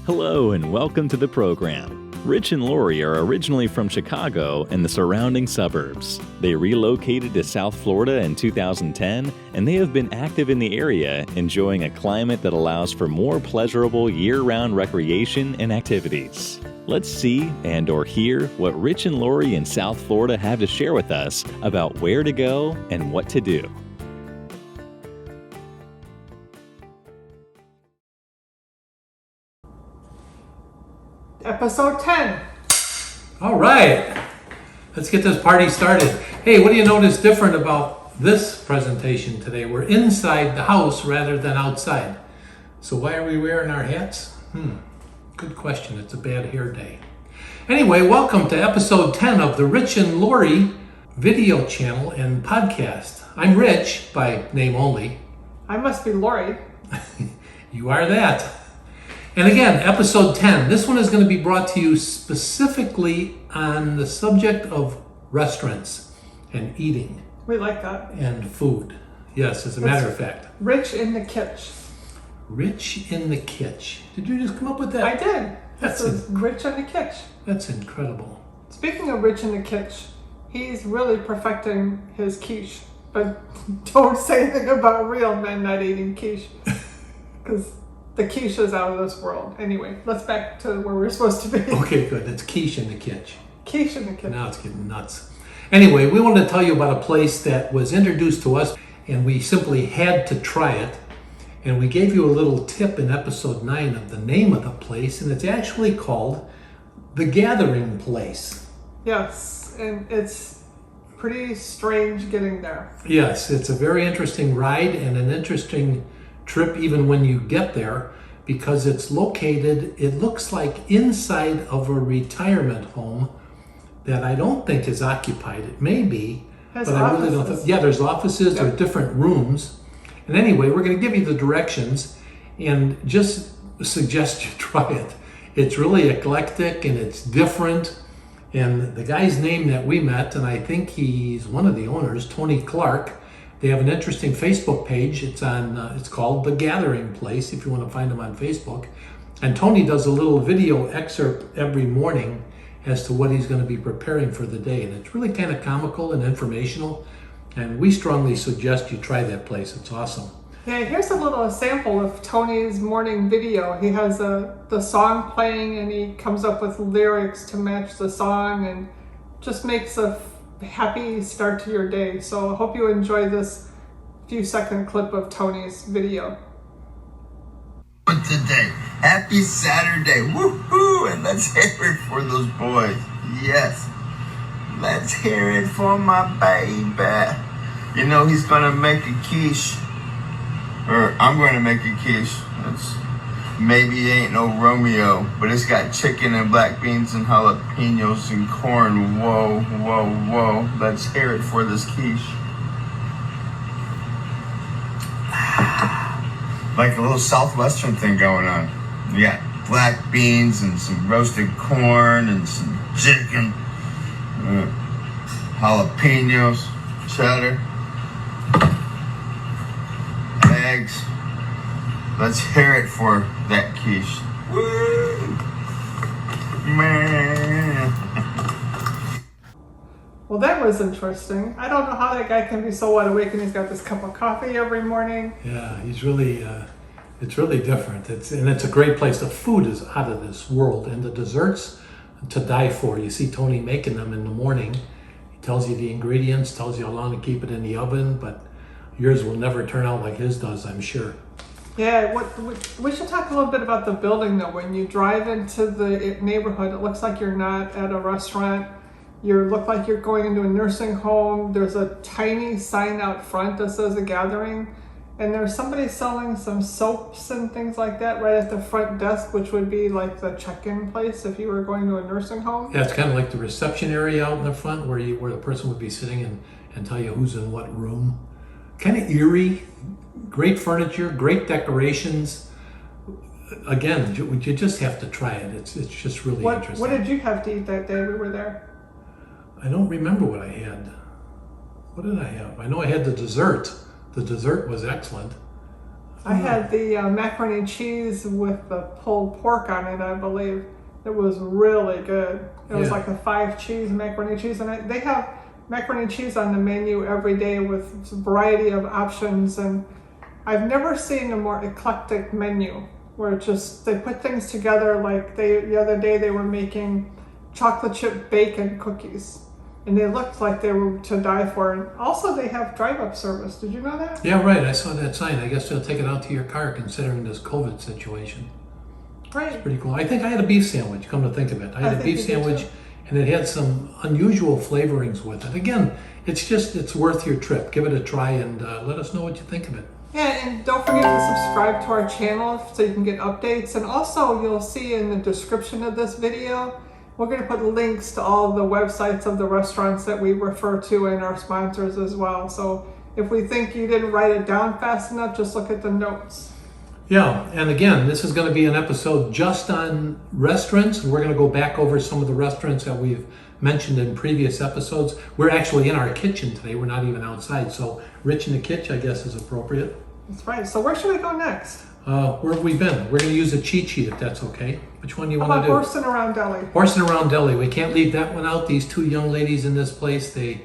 Hello and welcome to the program. Rich and Laurie are originally from Chicago and the surrounding suburbs. They relocated to South Florida in 2010, and they have been active in the area, enjoying a climate that allows for more pleasurable year-round recreation and activities. Let's see and/or hear what Rich and Laurie in South Florida have to share with us about where to go and what to do. Episode 10. All right, let's get this party started. Hey, what do you notice different about this presentation today? We're inside the house rather than outside. So why are we wearing our hats? Good question. It's a bad hair day. Anyway, welcome to episode 10 of the Rich and Laurie video channel and podcast. I'm Rich, by name only. I must be Laurie. You are that. And again, episode 10. This one is going to be brought to you specifically on the subject of restaurants and eating. We like that. And food. Yes, as a matter of fact. Rich in the kitch. Rich in the kitch. Did you just come up with that? I did. This is Rich in the kitch. That's incredible. Speaking of Rich in the kitch, he's really perfecting his quiche. But don't say anything about real men not eating quiche. Because the quiche is out of this world. Anyway, let's back to where we're supposed to be. Okay, good. It's quiche in the kitch. Quiche in the kitch. Now it's getting nuts. Anyway, we wanted to tell you about a place that was introduced to us, and we simply had to try it. And we gave you a little tip in episode 9 of the name of the place, and it's actually called The Gathering Place. Yes, and it's pretty strange getting there. Yes, it's a very interesting ride and an interesting trip even when you get there, because it's located, it looks like inside of a retirement home that I don't think is occupied. It may be, but I really don't think. Yeah, there's offices, there are different rooms. And anyway, we're going to give you the directions and just suggest you try it. It's really eclectic and it's different. And the guy's name that we met, and I think he's one of the owners, Tony Clark. They have an interesting Facebook page. It's on. It's called The Gathering Place, if you want to find them on Facebook. And Tony does a little video excerpt every morning as to what he's going to be preparing for the day. And it's really kind of comical and informational. And we strongly suggest you try that place. It's awesome. Yeah, here's a little sample of Tony's morning video. He has the song playing and he comes up with lyrics to match the song and just makes a happy start to your day. So I hope you enjoy this few second clip of Tony's video. Today, happy Saturday, woohoo! And let's hear it for those boys. Yes, let's hear it for my baby. You know he's gonna make a quiche, or I'm gonna make a quiche. It's maybe ain't no Romeo, but it's got chicken and black beans and jalapenos and corn. Whoa, whoa, whoa. Let's hear it for this quiche. Like a little Southwestern thing going on. You got black beans and some roasted corn and some chicken, jalapenos, cheddar, eggs. Let's hear it for that quiche. Woo! Man. Well, that was interesting. I don't know how that guy can be so wide awake and he's got this cup of coffee every morning. Yeah, he's really, it's really different. It's a great place. The food is out of this world, and the desserts to die for. You see Tony making them in the morning. He tells you the ingredients, tells you how long to keep it in the oven, but yours will never turn out like his does, I'm sure. Yeah, we should talk a little bit about the building though. When you drive into the neighborhood, it looks like you're not at a restaurant. You look like you're going into a nursing home. There's a tiny sign out front that says The Gathering. And there's somebody selling some soaps and things like that right at the front desk, which would be like the check-in place if you were going to a nursing home. Yeah, it's kind of like the reception area out in the front where the person would be sitting and tell you who's in what room. Kind of eerie. Great furniture, great decorations. Again, you just have to try it. It's just really interesting. What did you have to eat that day we were there? I don't remember what I had. What did I have? I know I had the dessert. The dessert was excellent. I had the macaroni and cheese with the pulled pork on it, I believe. It was really good. It was like a 5-cheese macaroni and cheese, and they have macaroni and cheese on the menu every day with a variety of options, and I've never seen a more eclectic menu where they put things together. Like the other day they were making chocolate chip bacon cookies, and they looked like they were to die for. And also they have drive-up service. Did you know that? Yeah, right. I saw that sign. I guess they'll take it out to your car considering this COVID situation. Right. It's pretty cool. I think I had a beef sandwich, come to think of it. I had a beef sandwich, and it had some unusual flavorings with it. Again, it's worth your trip. Give it a try and let us know what you think of it. Yeah, and don't forget to subscribe to our channel so you can get updates. And also, you'll see in the description of this video, we're going to put links to all the websites of the restaurants that we refer to and our sponsors as well. So if we think you didn't write it down fast enough, just look at the notes. Yeah, and again, this is going to be an episode just on restaurants, and we're going to go back over some of the restaurants that we've mentioned in previous episodes. We're actually in our kitchen today. We're not even outside, so Rich in the kitchen, I guess, is appropriate. That's right. So where should we go next? Where have we been? We're going to use a cheat sheet if that's okay. Which one do you want to do? Horsin around Deli. Horsin around Deli. We can't leave that one out. These two young ladies in this place, they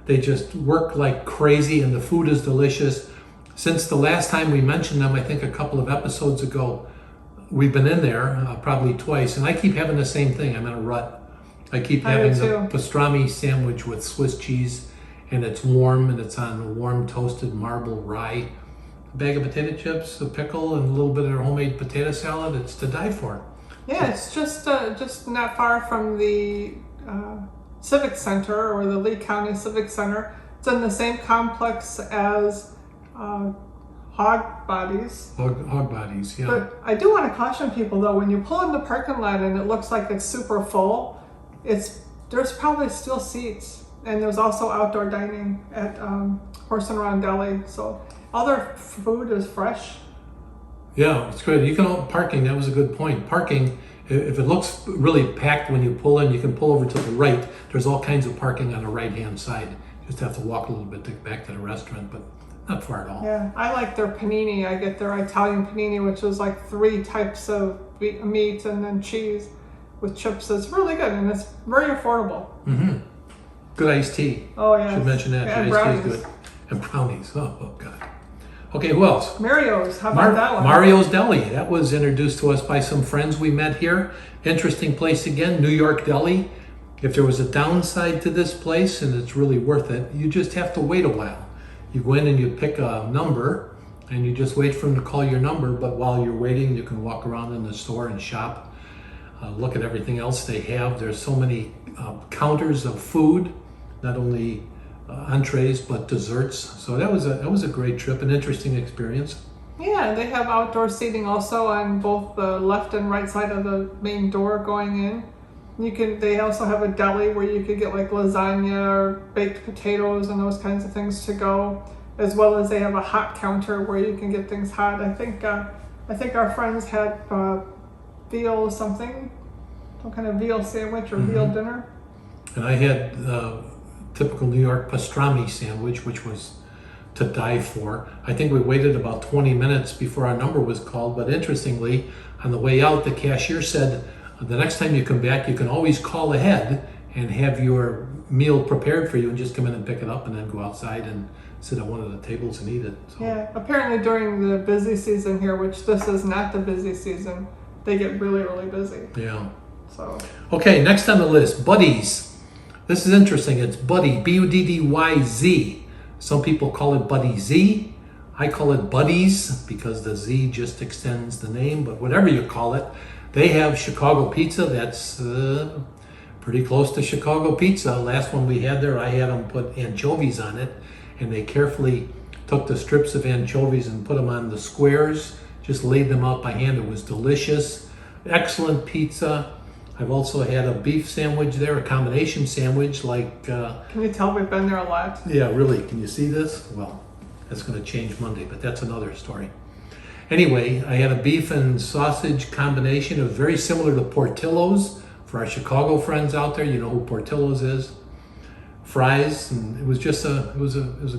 just work like crazy, and the food is delicious. Since the last time we mentioned them, I think a couple of episodes ago, we've been in there probably twice, and I keep having the same thing. I'm in a rut. I keep having the pastrami sandwich with Swiss cheese, and it's warm, and it's on warm toasted marble rye. A bag of potato chips, a pickle, and a little bit of their homemade potato salad. It's to die for. Yeah, it's just not far from the Civic Center, or the Lee County Civic Center. It's in the same complex as Hog Bodies. Hog Bodies, yeah. But I do want to caution people though, when you pull in the parking lot and it looks like it's super full, there's probably still seats, and there's also outdoor dining at Horsin around Deli. So all their food is fresh. Yeah, it's great. You can parking. That was a good point. Parking. If it looks really packed when you pull in, you can pull over to the right. There's all kinds of parking on the right-hand side. Just have to walk a little bit to get back to the restaurant, but not far at all. Yeah, I like their panini. I get their Italian panini, which is like 3 types of meat and then cheese with chips. It's really good, and it's very affordable. Mm-hmm. Good iced tea. Oh, yeah. Should mention that. And Iced brownies. tea is good. And brownies. Oh, God. Okay, who else? Mario's. How about that one? Mario's Deli. That was introduced to us by some friends we met here. Interesting place again, New York Deli. If there was a downside to this place, and it's really worth it, you just have to wait a while. You go in and you pick a number, and you just wait for them to call your number, but while you're waiting, you can walk around in the store and shop, look at everything else they have. There's so many counters of food, not only entrees, but desserts. So that was a great trip, an interesting experience. Yeah, they have outdoor seating also on both the left and right side of the main door going in. They also have a deli where you could get like lasagna or baked potatoes and those kinds of things to go, as well as they have a hot counter where you can get things hot. I think our friends had veal something, some kind of veal sandwich or veal dinner. And I had typical New York pastrami sandwich, which was to die for. I think we waited about 20 minutes before our number was called, but interestingly, on the way out, the cashier said, the next time you come back, you can always call ahead and have your meal prepared for you and just come in and pick it up and then go outside and sit at one of the tables and eat it. So. Yeah, apparently during the busy season here, which this is not the busy season, they get really, really busy. Yeah. So. Okay, next on the list, BuddyZ. This is interesting. It's Buddy, BuddyZ. Some people call it BuddyZ. I call it BuddyZ because the Z just extends the name, but whatever you call it, they have Chicago pizza that's pretty close to Chicago pizza. Last one we had there, I had them put anchovies on it, and they carefully took the strips of anchovies and put them on the squares, just laid them out by hand. It was delicious. Excellent pizza. I've also had a beef sandwich there, a combination sandwich like... Can you tell we've been there a lot? Yeah, really. Can you see this? Well, that's going to change Monday, but that's another story. Anyway, I had a beef and sausage combination. It was very similar to Portillo's. For our Chicago friends out there, you know who Portillo's is. Fries, and it was just a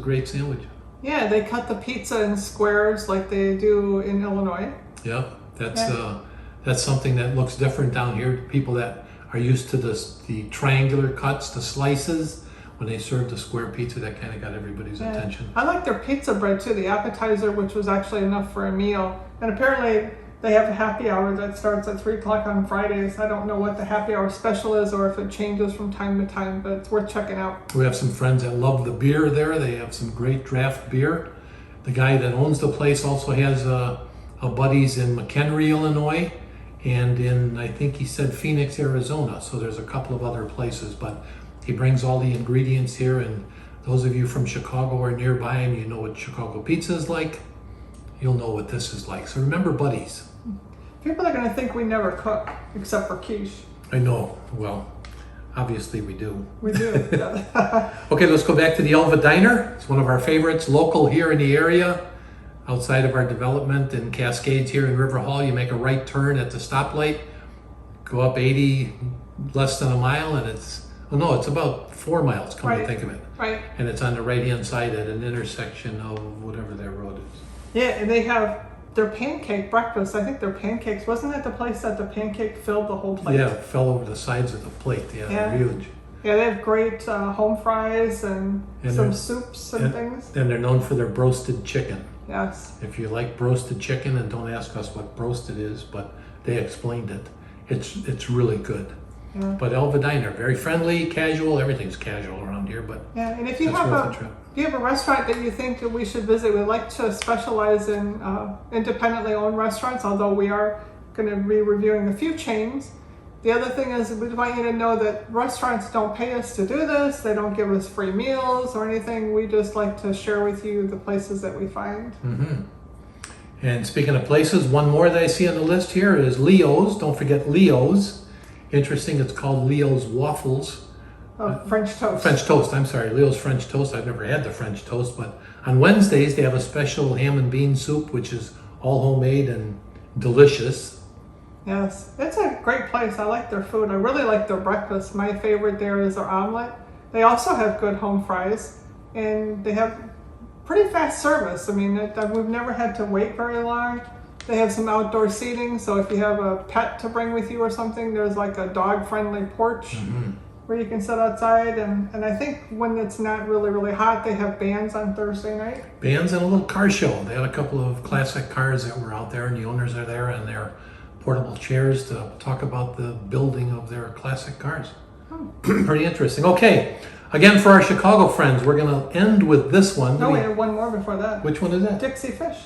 great sandwich. Yeah, they cut the pizza in squares like they do in Illinois. Yeah, that's something that looks different down here. People that are used to the triangular cuts, the slices, when they serve the square pizza, that kind of got everybody's attention. I like their pizza bread too, the appetizer, which was actually enough for a meal. And apparently they have a happy hour that starts at 3 o'clock on Fridays. I don't know what the happy hour special is or if it changes from time to time, but it's worth checking out. We have some friends that love the beer there. They have some great draft beer. The guy that owns the place also has a BuddyZ in McHenry, Illinois, and in, I think he said, Phoenix, Arizona. So there's a couple of other places, but he brings all the ingredients here, and those of you from Chicago or nearby and you know what Chicago pizza is like, you'll know what this is like. So remember BuddyZ. People are going to think we never cook, except for quiche. I know. Well, obviously we do. We do. Yeah. Okay, let's go back to the Alva Diner. It's one of our favorites, local here in the area. Outside of our development in Cascades here in River Hall, you make a right turn at the stoplight, go up 80, less than a mile, and it's about 4 miles, come to think of it. Right. And it's on the right-hand side at an intersection of whatever that road is. Yeah, and they have their pancake breakfast. I think their pancakes, wasn't that the place that the pancake filled the whole plate? Yeah, it fell over the sides of the plate. Yeah, they're huge. Yeah, they have great home fries and some soups and things. And they're known for their broasted chicken. Yes. If you like broasted chicken, and don't ask us what broasted is, but they explained it. It's really good. Yeah. But Alva Diner, very friendly, casual. Everything's casual around here, but yeah. And if you have a restaurant that you think that we should visit, we like to specialize in independently owned restaurants. Although we are going to be reviewing a few chains. The other thing is we want you to know that restaurants don't pay us to do this. They don't give us free meals or anything. We just like to share with you the places that we find. Mm-hmm. And speaking of places, one more that I see on the list here is Leo's. Don't forget Leo's. Interesting, it's called Leo's Waffles. French toast. French toast, I'm sorry. Leo's French toast. I've never had the French toast, but on Wednesdays they have a special ham and bean soup, which is all homemade and delicious. Yes, it's a great place. I like their food. I really like their breakfast. My favorite there is their omelet. They also have good home fries, and they have pretty fast service. I mean, we've never had to wait very long. They have some outdoor seating, so if you have a pet to bring with you or something, there's like a dog-friendly porch where you can sit outside. And I think when it's not really, really hot, they have bands on Thursday night. Bands and a little car show. They had a couple of classic cars that were out there, and the owners are there, and they're portable chairs to talk about the building of their classic cars. Pretty interesting. Okay, again, for our Chicago friends, we're going to end with this one. No, we have one more before that. Which one is that? Dixie Fish.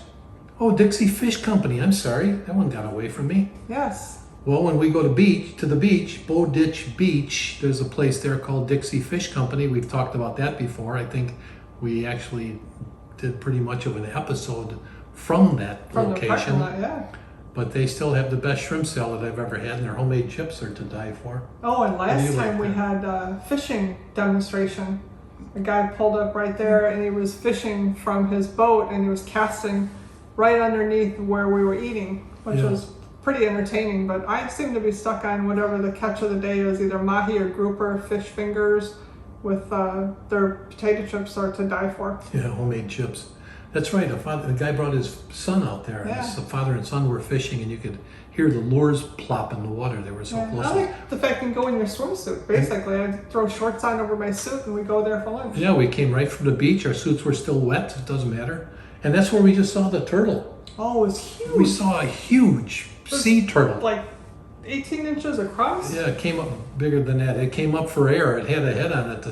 Oh, Dixie Fish Company. I'm sorry. That one got away from me. Yes. Well, when we go to the beach, Bow Ditch Beach, there's a place there called Dixie Fish Company. We've talked about that before. I think we actually did pretty much of an episode from that location. The parking lot, yeah. But they still have the best shrimp salad I've ever had, and their homemade chips are to die for. Oh, and last time we had a fishing demonstration. A guy pulled up right there, and he was fishing from his boat, and he was casting right underneath where we were eating, which was pretty entertaining. But I seem to be stuck on whatever the catch of the day is, either mahi or grouper, fish fingers with their potato chips are to die for. Yeah, homemade chips. That's right. The guy brought his son out there. Yeah. His father and son were fishing, and you could hear the lures plop in the water. They were so close. I like the fact you can go in your swimsuit. Basically, I'd throw shorts on over my suit, and we go there for lunch. Yeah, we came right from the beach. Our suits were still wet. It doesn't matter. And that's where we just saw the turtle. Oh, it was huge. We saw a huge sea turtle. Like 18 inches across? Yeah, it came up bigger than that. It came up for air. It had a head on it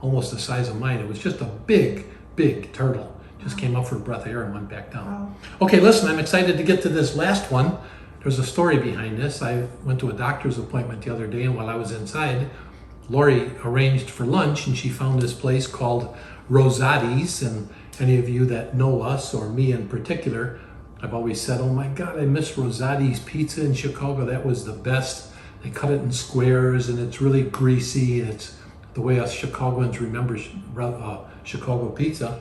almost the size of mine. It was just a big, big turtle. Just came up for a breath of air and went back down. Wow. Okay, listen, I'm excited to get to this last one. There's a story behind this. I went to a doctor's appointment the other day, and while I was inside, Lori arranged for lunch, and she found this place called Rosati's. And any of you that know us, or me in particular, I've always said, oh my God, I miss Rosati's pizza in Chicago. That was the best. They cut it in squares, and it's really greasy, and it's the way us Chicagoans remember Chicago pizza.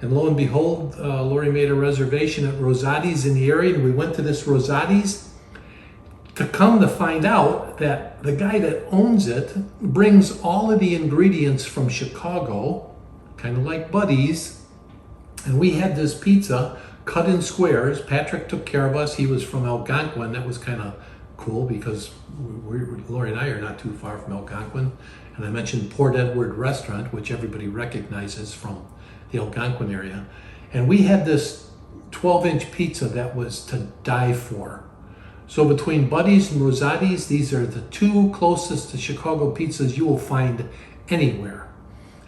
And lo and behold, Lori made a reservation at Rosati's in the area, and we went to this Rosati's to come to find out that the guy that owns it brings all of the ingredients from Chicago, kind of like BuddyZ, And we had this pizza cut in squares. Patrick took care of us. He was from Algonquin. That was kind of cool because Laurie and I are not too far from Algonquin. And I mentioned Port Edward Restaurant, which everybody recognizes from the Algonquin area. And we had this 12-inch pizza that was to die for. So between BuddyZ and Rosati's, these are the two closest to Chicago pizzas you will find anywhere.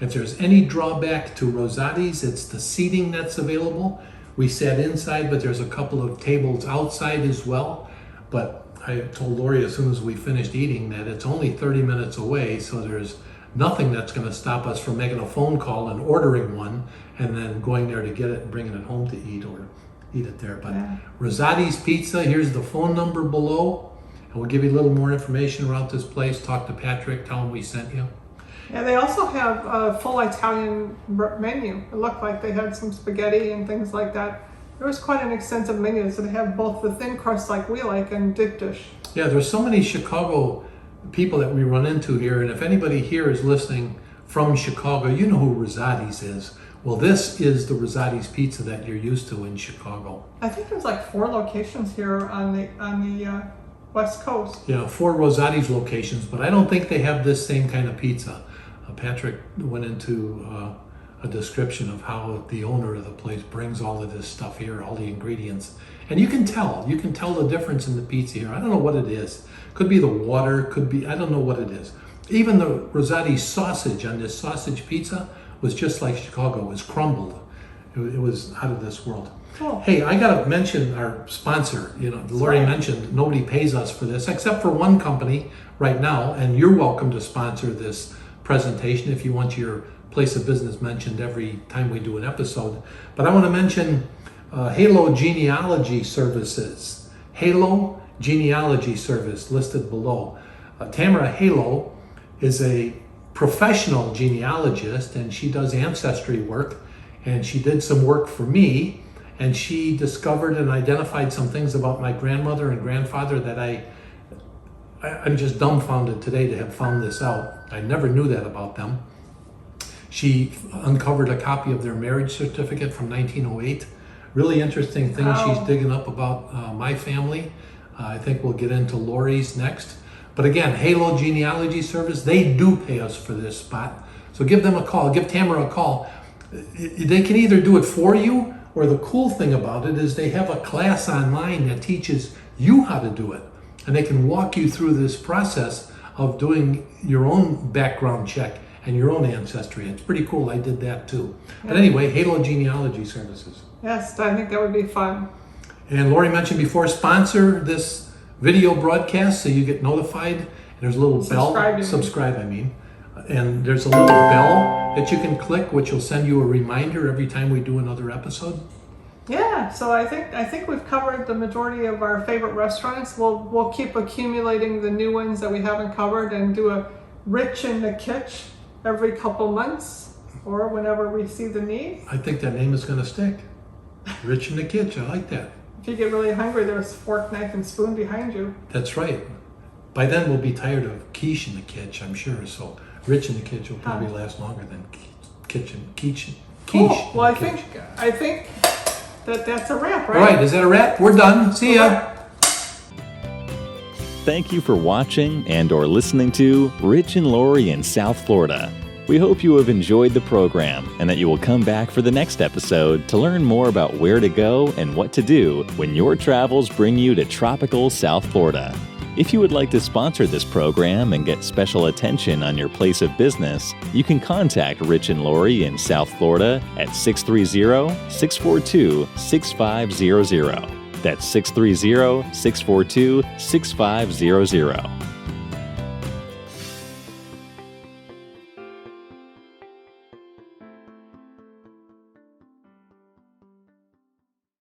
If there's any drawback to Rosati's, it's the seating that's available. We sat inside, but there's a couple of tables outside as well. But I told Laurie as soon as we finished eating that it's only 30 minutes away, so there's nothing that's going to stop us from making a phone call and ordering one and then going there to get it and bringing it home to eat or eat it there. But Yeah. Rosati's Pizza, here's the phone number below, and we'll give you a little more information about this place. Talk to Patrick, tell him we sent you. Yeah, they also have a full Italian menu. It looked like they had some spaghetti and things like that. There was quite an extensive menu, so they have both the thin crust like we like and deep dish. Yeah, there's so many Chicago people that we run into here, and if anybody here is listening from Chicago, you know who Rosati's is. Well, this is the Rosati's pizza that you're used to in Chicago. I think there's like 4 locations here on the West Coast. Yeah, 4 Rosati's locations, but I don't think they have this same kind of pizza. Patrick went into a description of how the owner of the place brings all of this stuff here, all the ingredients. And you can tell the difference in the pizza here. I don't know what it is. Could be the water, could be, I don't know what it is. Even the Rosati sausage on this sausage pizza was just like Chicago. It was crumbled. It was out of this world. Cool. Hey, I gotta mention our sponsor. You know, Laurie mentioned nobody pays us for this except for one company right now, and you're welcome to sponsor this presentation if you want your place of business mentioned every time we do an episode. But I want to mention Hallo Genealogy Services. Hallo Genealogy Service listed below. Tamara Hallo is a professional genealogist, and she does ancestry work, and she did some work for me, and she discovered and identified some things about my grandmother and grandfather that I'm just dumbfounded today to have found this out. I never knew that about them. She uncovered a copy of their marriage certificate from 1908. Really interesting thing she's digging up about my family. I think we'll get into Laurie's next. But again, Hallo Genealogy Service, they do pay us for this spot. So give them a call, give Tamara a call. They can either do it for you, or the cool thing about it is they have a class online that teaches you how to do it. And they can walk you through this process of doing your own background check and your own ancestry. It's pretty cool. I did that too. But anyway, Hallo Genealogy Services. Yes, I think that would be fun. And Laurie mentioned before, sponsor this video broadcast so you get notified. And there's a little bell. Subscribe, I mean. And there's a little bell that you can click, which will send you a reminder every time we do another episode. Yeah, so I think we've covered the majority of our favorite restaurants. We'll keep accumulating the new ones that we haven't covered and do a Rich in the Kitch every couple months or whenever we see the need. I think that name is going to stick. Rich in the Kitch, I like that. If you get really hungry, there's fork, knife, and spoon behind you. That's right. By then we'll be tired of quiche in the kitch, I'm sure. So Rich in the Kitch will probably last longer than quiche. Cool. Well, I think that's a wrap, right? All right, is that a wrap? We're done. See ya. Thank you for watching and/or listening to Rich and Laurie in South Florida. We hope you have enjoyed the program and that you will come back for the next episode to learn more about where to go and what to do when your travels bring you to tropical South Florida. If you would like to sponsor this program and get special attention on your place of business, you can contact Rich and Laurie in South Florida at 630-642-6500. That's 630-642-6500.